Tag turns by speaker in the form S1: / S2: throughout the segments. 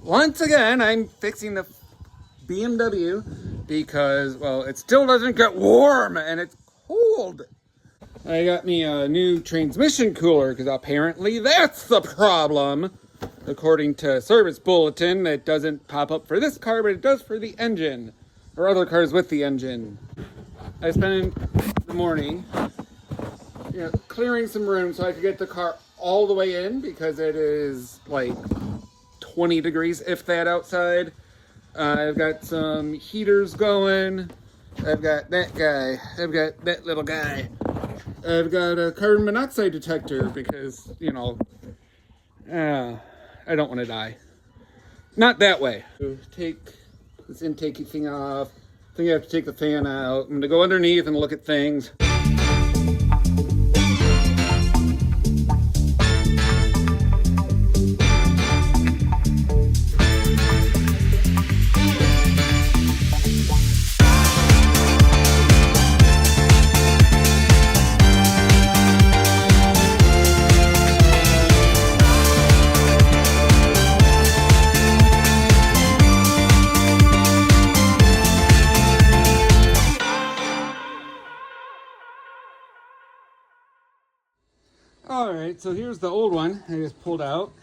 S1: Once again, I'm fixing the BMW because, well, it still doesn't get warm and it's cold. I got me a new transmission cooler because apparently that's the problem. According to service bulletin, it doesn't pop up for this car, but it does for the engine or other cars with the engine. I spent the morning, clearing some room so I could get the car all the way in because it is like 20 degrees, if that, outside. I've got some heaters going. I've got that guy. I've got that little guy. I've got a carbon monoxide detector because, I don't want to die. Not that way. So take this intake thing off. I think I have to take the fan out. I'm going to go underneath and look at things. Alright, so here's the old one I just pulled out.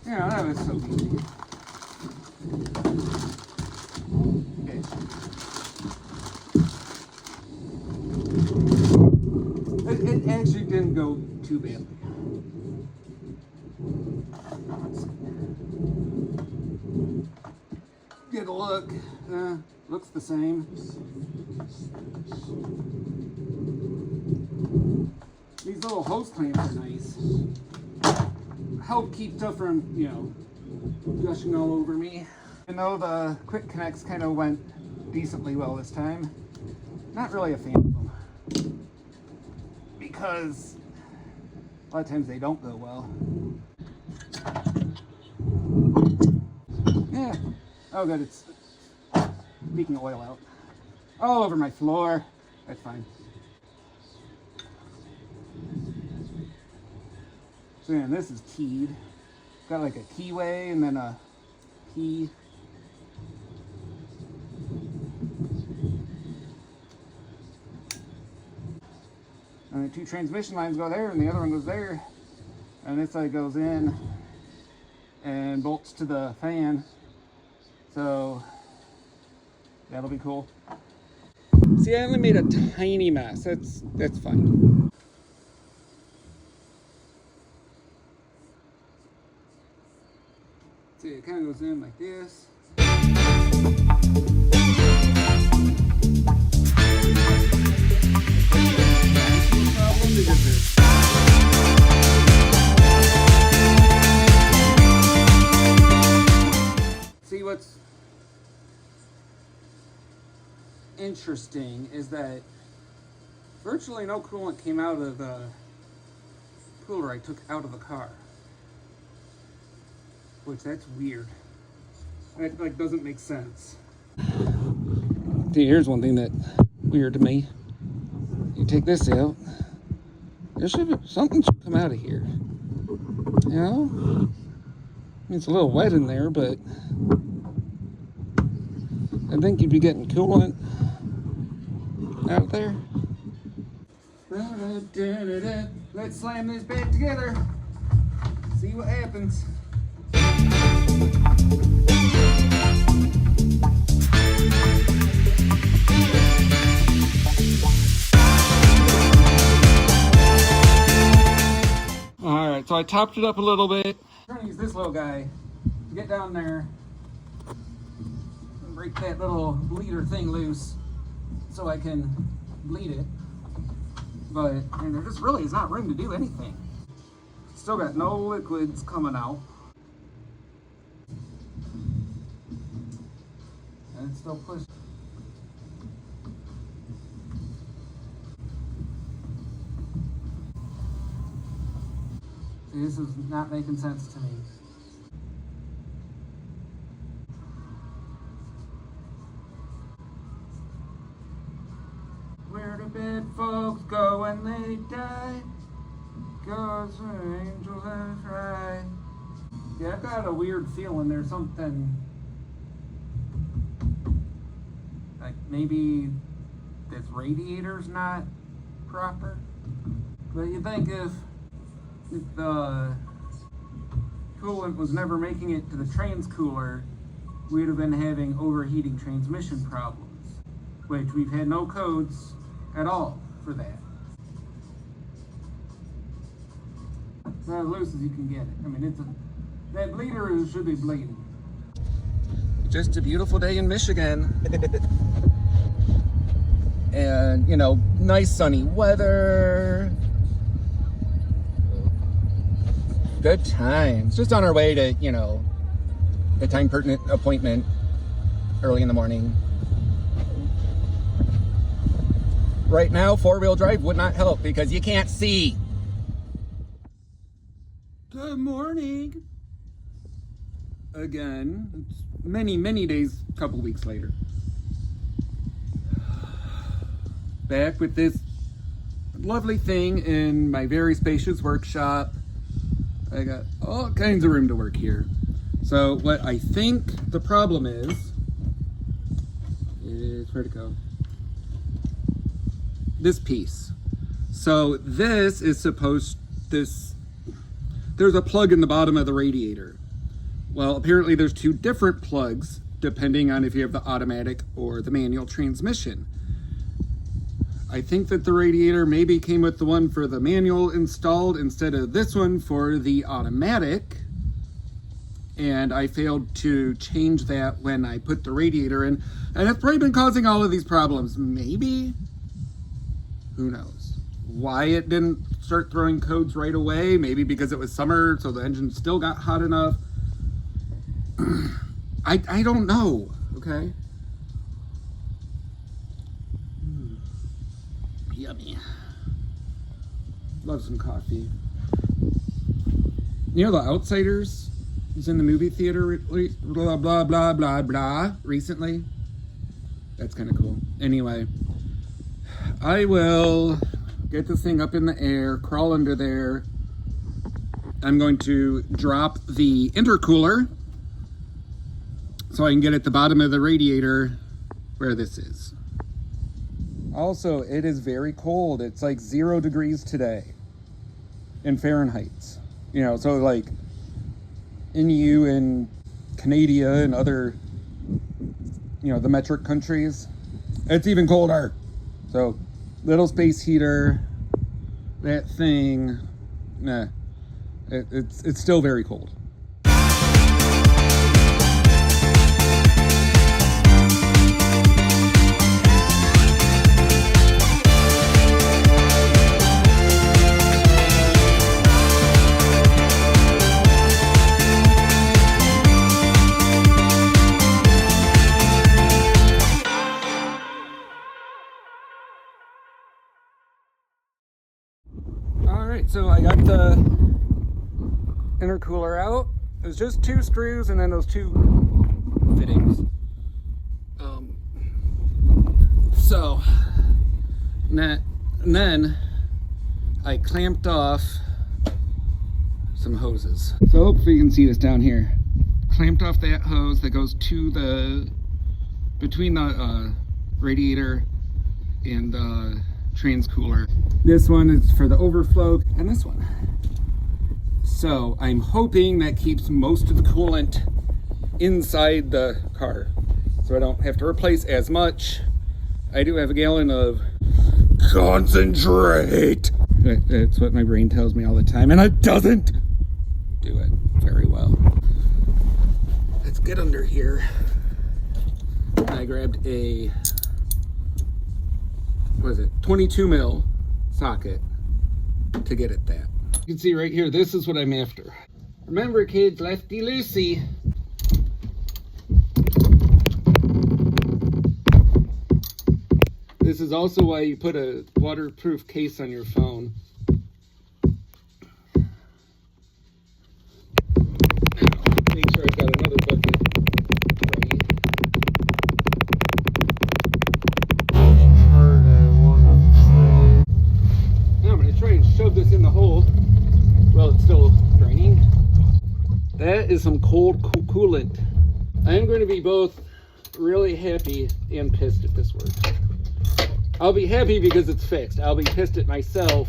S1: Yeah, that was so easy. Okay. It actually didn't go too badly. Get a look. Looks the same. These little hose clamps are nice. Help keep stuff from, gushing all over me. Even though the quick connects kind of went decently well this time, not really a fan of them. Because a lot of times they don't go well. Yeah. Oh good, it's leaking oil out. All over my floor. That's fine. So yeah, this is keyed. Got like a keyway and then a key. And the two transmission lines go there and the other one goes there. And this side goes in and bolts to the fan. So that'll be cool. See, I only made a tiny mess. That's fine. See, it kind of goes in like this. See, what's interesting is that virtually no coolant came out of the cooler I took out of the car. Which, that's weird. That doesn't make sense. See, here's one thing that's weird to me. You take this out, something should come out of here. I mean, it's a little wet in there, but I think you'd be getting coolant out there. Let's slam this back together. See what happens. Alright, so I topped it up a little bit. I'm trying to use this little guy to get down there and break that little bleeder thing loose so I can bleed it. But there just really is not room to do anything. Still got no liquids coming out. And it's still pushing. See, this is not making sense to me. Where do dead folks go when they die? God's angels and try. Yeah, I've got a weird feeling there's something, like maybe this radiator's not proper. But you think if the coolant was never making it to the trans cooler, we'd have been having overheating transmission problems, which we've had no codes at all for that. It's not as loose as you can get it. I mean, that bleeder should be bleeding. Just a beautiful day in Michigan. And, you know, nice sunny weather. Good times. Just on our way to, you know, a time pertinent appointment early in the morning. Right now, four-wheel drive would not help because you can't see. Good morning. Again, it's many days, a couple weeks later. Back with this lovely thing in my very spacious workshop. I got all kinds of room to work here. So what I think the problem is where to go? This piece. So this is there's a plug in the bottom of the radiator. Well, apparently there's two different plugs depending on if you have the automatic or the manual transmission. I think that the radiator maybe came with the one for the manual installed instead of this one for the automatic. And I failed to change that when I put the radiator in. And it's probably been causing all of these problems. Maybe? Who knows? Why it didn't start throwing codes right away? Maybe because it was summer, so the engine still got hot enough. I don't know, okay? Yummy. Love some coffee. You know The Outsiders was in the movie theater blah blah blah blah blah recently? That's kind of cool. Anyway, I will get this thing up in the air, crawl under there. I'm going to drop the intercooler so I can get at the bottom of the radiator where this is. Also, it is very cold. It's like 0 degrees today in Fahrenheit. You know, so like in EU and Canada and other, you know, the metric countries, it's even colder. So little space heater, that thing, nah, it's still very cold. So I got the intercooler out. It was just 2 screws and then those 2 fittings. And then I clamped off some hoses. So hopefully you can see this down here. Clamped off that hose that goes to between the radiator and the trans cooler. This one is for the overflow, and this one. So I'm hoping that keeps most of the coolant inside the car, so I don't have to replace as much. I do have a gallon of concentrate. That's what my brain tells me all the time, and it doesn't do it very well. Let's get under here. I grabbed a, what is it, 22 mil socket to get at that. You can see right here, this is what I'm after. Remember kids, lefty loosey. This is also why you put a waterproof case on your phone. Now, make sure I've got another bucket ready. Now I'm going to try and shove this in the hole while it's still draining. That is some cold coolant. I am going to be both really happy and pissed if this works. I'll be happy because it's fixed. I'll be pissed at myself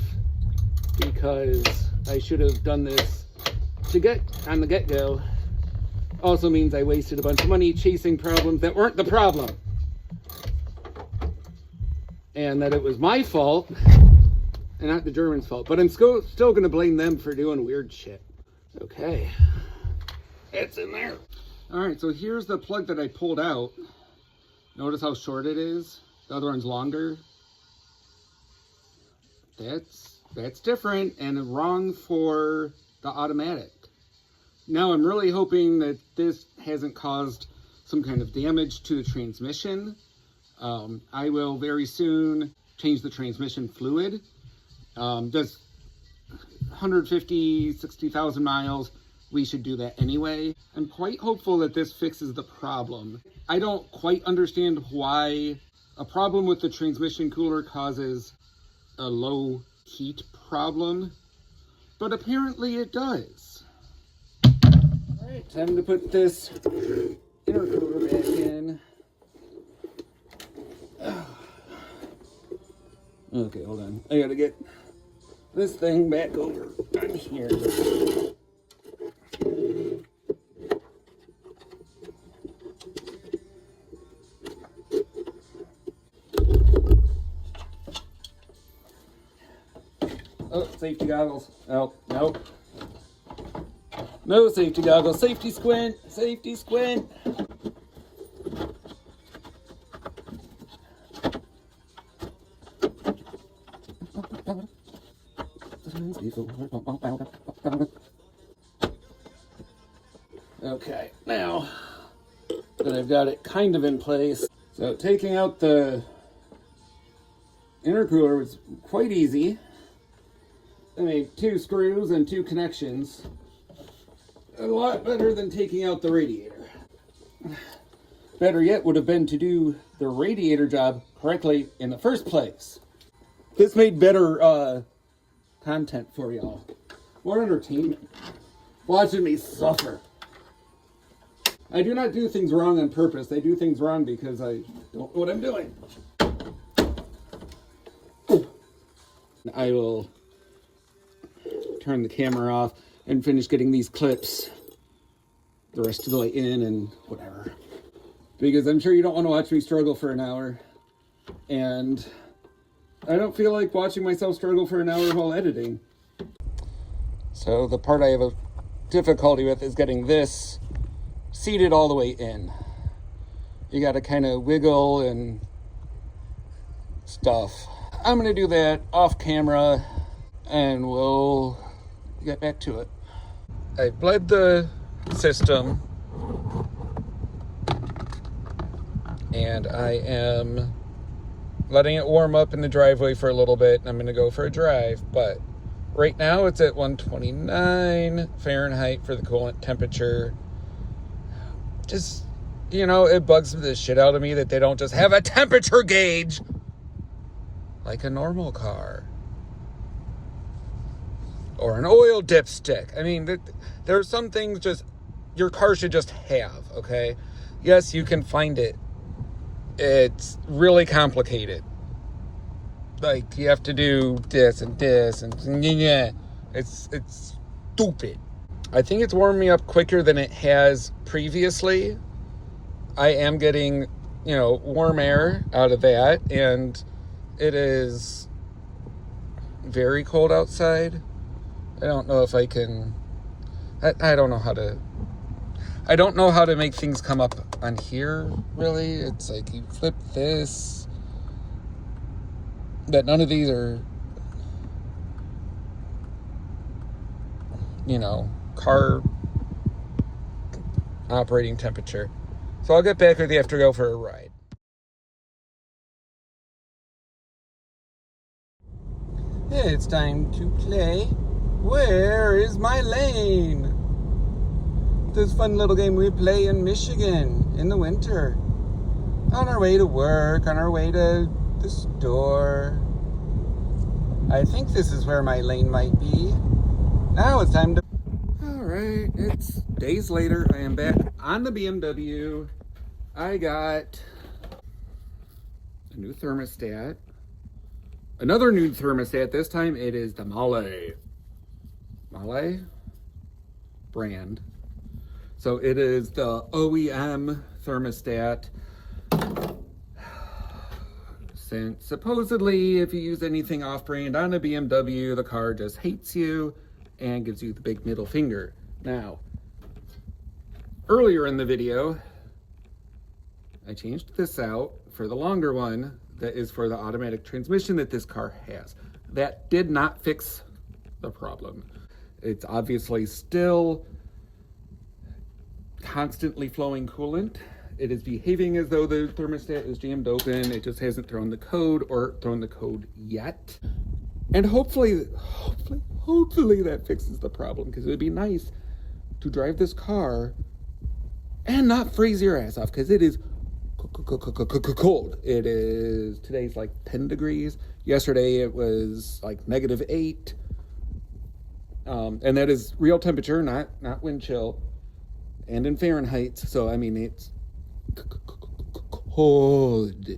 S1: because I should have done this to get on the get-go. Also means I wasted a bunch of money chasing problems that weren't the problem. And that it was my fault and not the Germans' fault. But I'm still going to blame them for doing weird shit. Okay. It's in there. All right, so here's the plug that I pulled out. Notice how short it is? The other one's longer. That's different and wrong for the automatic. Now I'm really hoping that this hasn't caused some kind of damage to the transmission. I will very soon change the transmission fluid. Just 150, 60,000 miles, we should do that anyway. I'm quite hopeful that this fixes the problem. I don't quite understand why a problem with the transmission cooler causes a low heat problem, but apparently it does. All right, time to put this intercooler back in. Okay, hold on. I gotta get this thing back over on here. Oh, safety goggles. Oh, nope. No safety goggles. Safety squint. Safety squint. Okay, now that I've got it kind of in place, so taking out the intercooler was quite easy. I made 2 screws and 2 connections. A lot better than taking out the radiator. Better yet would have been to do the radiator job correctly in the first place. This made better content for y'all. More entertainment. Watching me suffer. I do not do things wrong on purpose. I do things wrong because I don't know what I'm doing. I will turn the camera off and finish getting these clips the rest of the way in and whatever. Because I'm sure you don't want to watch me struggle for an hour. And I don't feel like watching myself struggle for an hour while editing. So the part I have a difficulty with is getting this seated all the way in. You got to kind of wiggle and stuff. I'm going to do that off camera and we'll get back to it. I bled the system and I am letting it warm up in the driveway for a little bit, and I'm going to go for a drive. But right now it's at 129 Fahrenheit for the coolant temperature. Just, you know, it bugs the shit out of me that they don't just have a temperature gauge like a normal car. Or an oil dipstick. I mean, there are some things just your car should just have, okay? Yes, you can find it. It's really complicated. Like, you have to do this and this and yeah. It's stupid. I think it's warming me up quicker than it has previously. I am getting, you know, warm air out of that, and it is very cold outside. I don't know if I can... I don't know how to... I don't know how to make things come up on here, really. It's like you flip this. But none of these are, you know, car operating temperature. So I'll get back with you after I go for a ride. It's time to play Where is My Lane? This fun little game we play in Michigan in the winter. On our way to work, on our way to the store. I think this is where my lane might be. Now it's time to... Alright, it's days later. I am back on the BMW. I got a new thermostat. Another new thermostat. This time it is the Male brand. So it is the OEM thermostat. Since supposedly if you use anything off-brand on a BMW, the car just hates you and gives you the big middle finger. Now, earlier in the video, I changed this out for the longer one that is for the automatic transmission that this car has. That did not fix the problem. It's obviously still constantly flowing coolant. It is behaving as though the thermostat is jammed open. It just hasn't thrown the code or thrown the code yet. And hopefully that fixes the problem, because it would be nice to drive this car and not freeze your ass off, because it is cold. It is, today's like 10 degrees. Yesterday it was like -8. And that is real temperature, not wind chill. And in Fahrenheit, so I mean it's cold.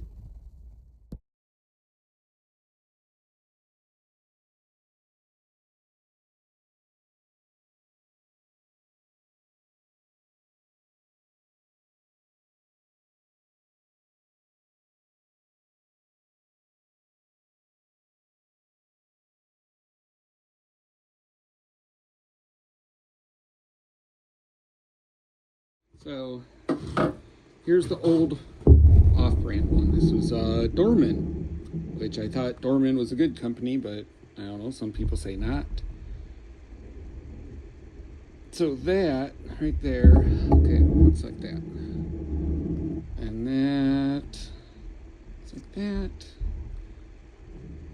S1: So here's the old off-brand one. This was Dorman, which I thought Dorman was a good company, but I don't know, some people say not. So that right there, okay, looks like that. And that looks like that.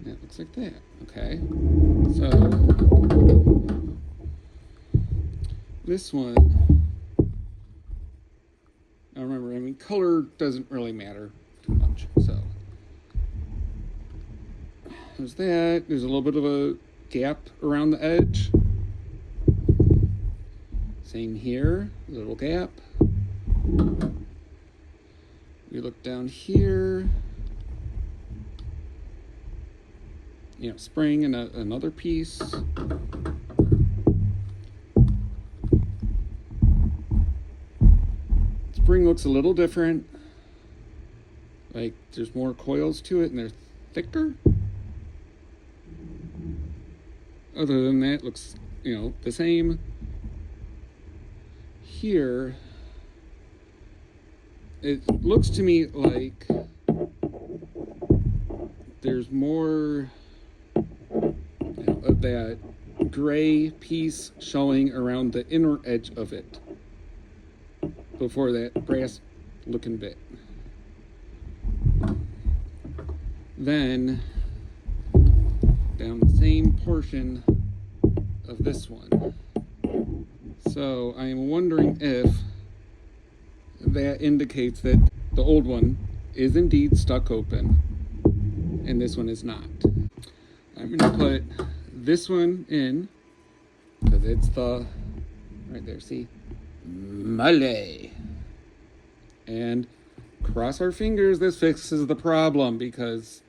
S1: That looks like that. Okay. So this one, I remember, I mean, color doesn't really matter too much. So there's that. There's a little bit of a gap around the edge. Same here, little gap. We look down here. You know, spring and another piece. Spring looks a little different. Like there's more coils to it and they're thicker. Other than that, looks, you know, the same. Here, it looks to me like there's more, you know, of that gray piece showing around the inner edge of it before that brass looking bit. Then down the same portion of this one. So I am wondering if that indicates that the old one is indeed stuck open and this one is not. I'm going to put this one in because it's the, right there, see? Male. And cross our fingers this fixes the problem, because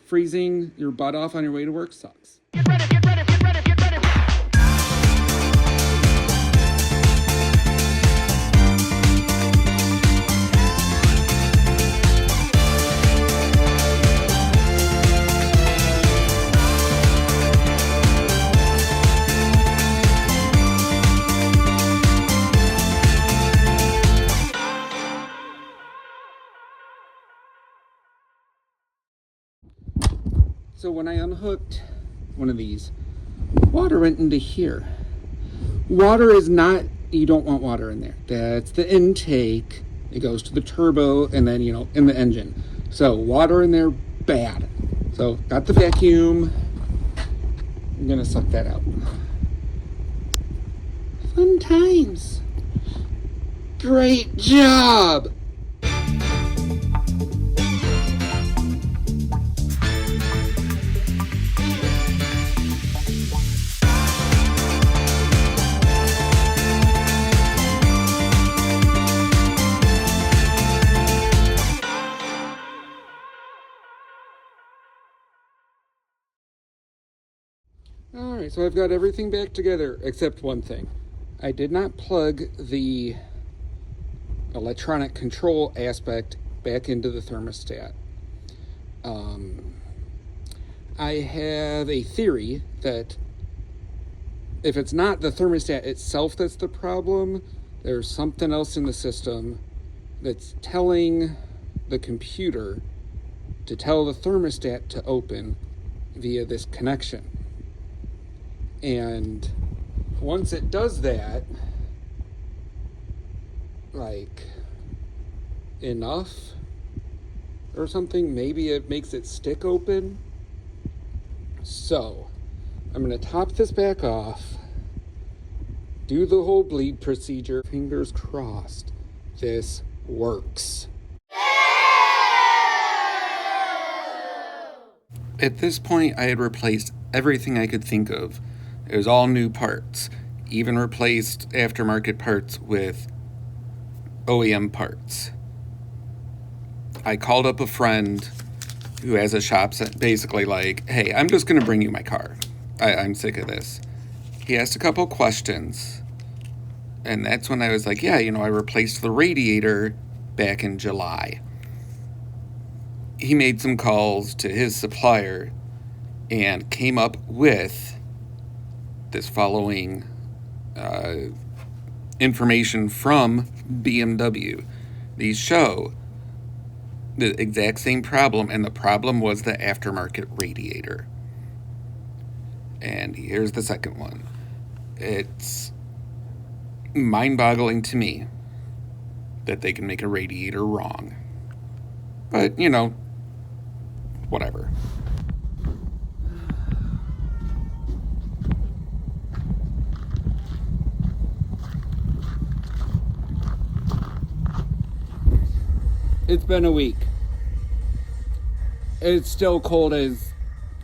S1: freezing your butt off on your way to work sucks.
S2: Get ready, get ready, get ready, get ready.
S1: So when I unhooked one of these, water went into here. Water is not, you don't want water in there. That's the intake. It goes to the turbo and then, you know, in the engine. So water in there, bad. So got the vacuum. I'm gonna suck that out. Fun times. Great job. Alright, so I've got everything back together except one thing. I did not plug the electronic control aspect back into the thermostat. I have a theory that if it's not the thermostat itself that's the problem, there's something else in the system that's telling the computer to tell the thermostat to open via this connection. And once it does that, like enough or something, maybe it makes it stick open. So I'm going to top this back off, do the whole bleed procedure. Fingers crossed this works. At this point, I had replaced everything I could think of. It was all new parts, even replaced aftermarket parts with OEM parts. I called up a friend who has a shop basically like, hey, I'm just going to bring you my car. I'm sick of this. He asked a couple questions, and that's when I was like, yeah, I replaced the radiator back in July. He made some calls to his supplier and came up with this following information from BMW. These show the exact same problem, and the problem was the aftermarket radiator. And here's the second one. It's mind-boggling to me that they can make a radiator wrong. But, whatever. It's been a week. It's still cold as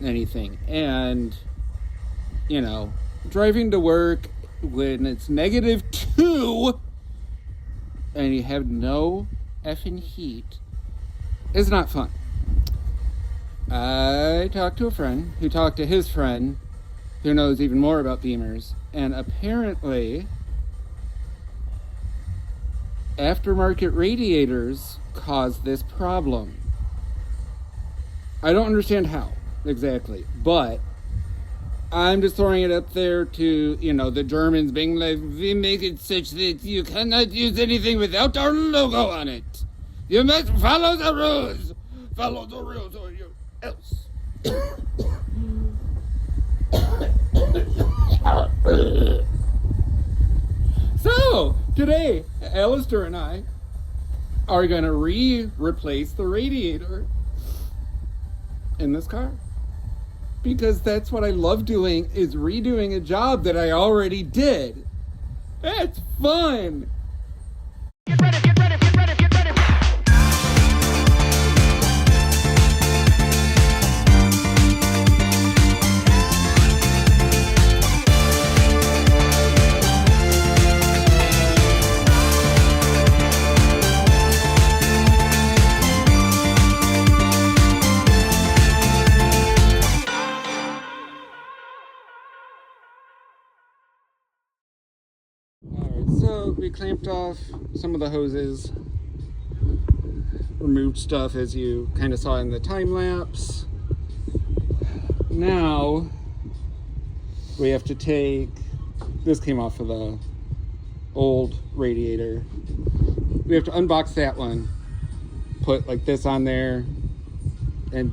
S1: anything. And, driving to work when it's -2 and you have no effing heat is not fun. I talked to a friend who talked to his friend who knows even more about Beamers, and apparently aftermarket radiators cause this problem. I don't understand how exactly, but I'm just throwing it up there to, the Germans being like, we make it such that you cannot use anything without our logo on it. You must follow the rules. Follow the rules or you else. So, today, Alistair and I are going to replace the radiator in this car. Because that's what I love doing, is redoing a job that I already did. That's fun.
S2: Get ready, get ready, get ready, get ready.
S1: Alright, so we clamped off some of the hoses, removed stuff as you kind of saw in the time lapse. Now we have to take, this came off of the old radiator. We have to unbox that one, put like this on there, and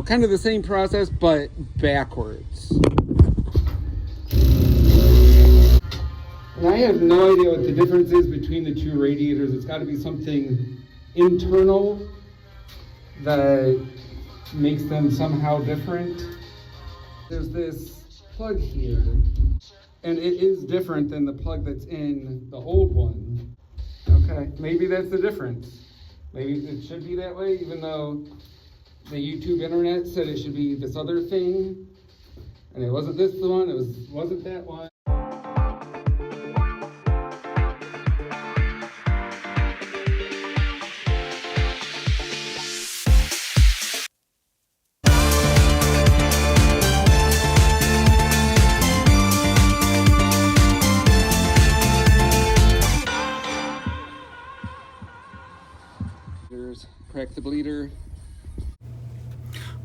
S1: kind of the same process but backwards. And I have no idea what the difference is between the two radiators. It's got to be something internal that makes them somehow different. There's this plug here, and it is different than the plug that's in the old one. Okay, maybe that's the difference. Maybe it should be that way, even though the YouTube internet said it should be this other thing. And it wasn't this one, it wasn't that one. crack the bleeder.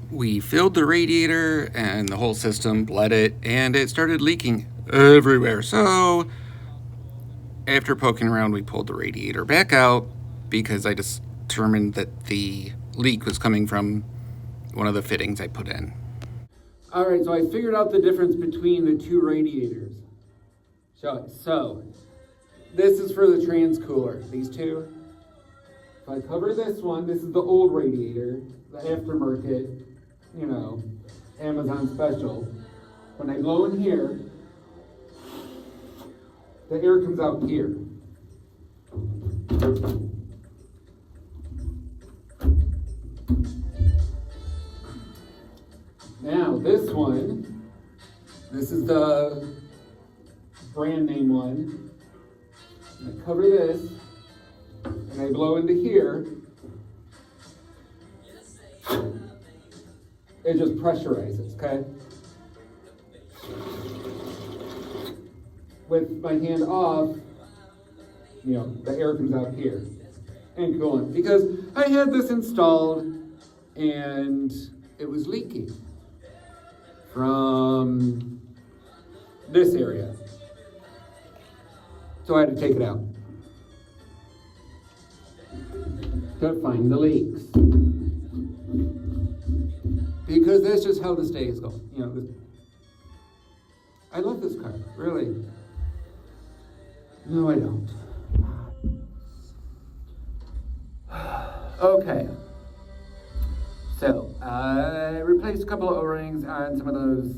S1: We filled the radiator and the whole system bled it, and it started leaking everywhere. So after poking around, we pulled the radiator back out because I determined that the leak was coming from one of the fittings I put in. All right, so I figured out the difference between the two radiators. So this is for the trans cooler, these two. If I cover this one, this is the old radiator, the aftermarket, you know, Amazon special. When I blow in here, the air comes out here. Now this one, this is the brand name one. I cover this, and I blow into here. It just pressurizes, okay? With my hand off, you know, the air comes out here and coolant. Because I had this installed and it was leaking from this area. So I had to take it out to find the leaks. Because that's just how this day is going. You know, I love this car, really. No, I don't. Okay. So, I replaced a couple of O-rings on some of those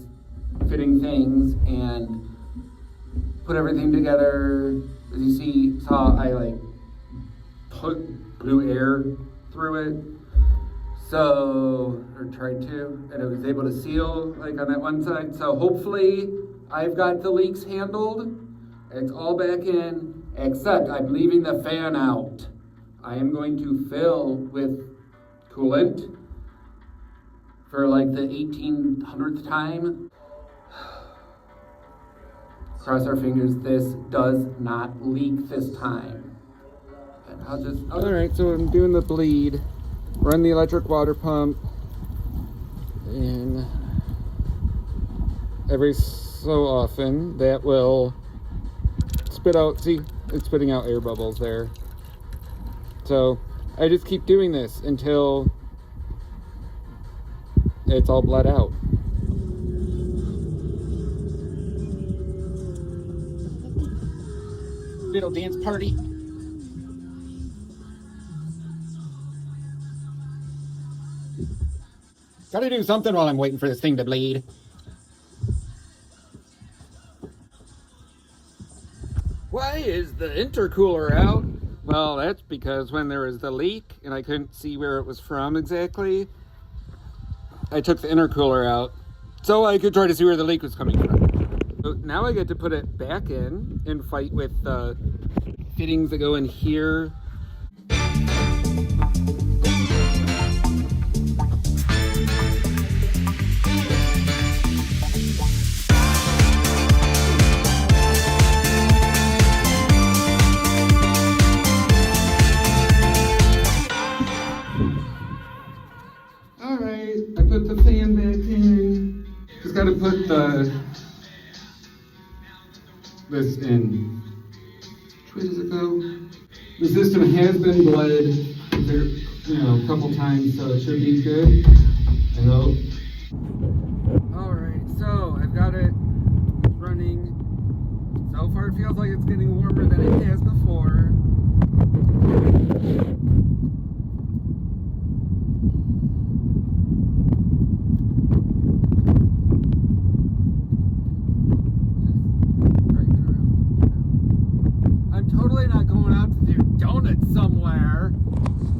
S1: fitting things and put everything together. As you saw, I like put blue air through it. So, or tried to, and it was able to seal like on that one side. So hopefully I've got the leaks handled. It's all back in, except I'm leaving the fan out. I am going to fill with coolant for like the 1800th time. Cross our fingers, this does not leak this time. And all right, so I'm doing the bleed. Run the electric water pump, and every so often that will spit out, see, it's spitting out air bubbles there. So I just keep doing this until it's all bled out. Little dance party. Gotta do something while I'm waiting for this thing to bleed. Why is the intercooler out? Well, that's because when there was the leak and I couldn't see where it was from exactly, I took the intercooler out so I could try to see where the leak was coming from. So now I get to put it back in and fight with the fittings that go in here. I put the fan back in. Just gotta put this in. Which way does it go? The system has been bled there, a couple times, so it should be good. I hope. Alright, so I've got it running. So far it feels like it's getting warmer than it has before.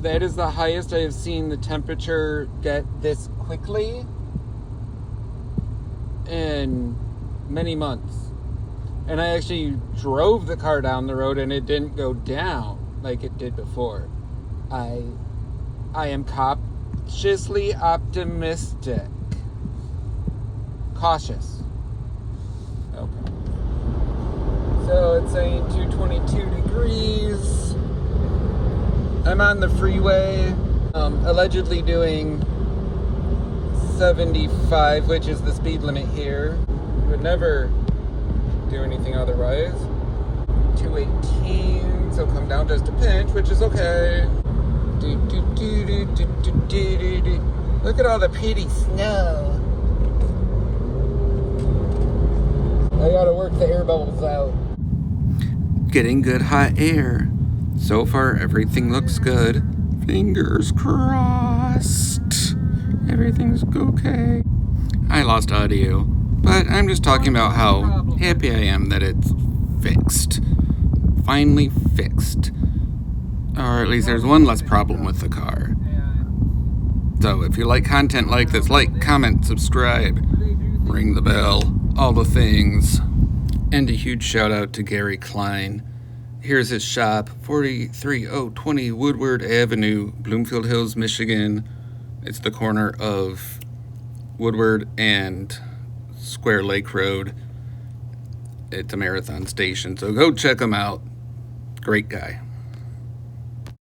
S1: That is the highest I have seen the temperature get this quickly in many months. And I actually drove the car down the road and it didn't go down like it did before. I am cautiously optimistic. Cautious. Okay. So it's saying 222 degrees. I'm on the freeway. Allegedly doing 75, which is the speed limit here. Would never do anything otherwise. 218, so come down just a pinch, which is okay. Look at all the pretty snow. I gotta work the air bubbles out. Getting good hot air. So far, everything looks good. Fingers crossed. Everything's okay. I lost audio, but I'm just talking about how happy I am that it's fixed. Finally fixed. Or at least there's one less problem with the car. So if you like content like this, like, comment, subscribe, ring the bell, all the things. And a huge shout out to Gary Klein. Here's his shop, 43020 Woodward Avenue, Bloomfield Hills, Michigan. It's the corner of Woodward and Square Lake Road. It's a Marathon station, so go check him out. Great guy.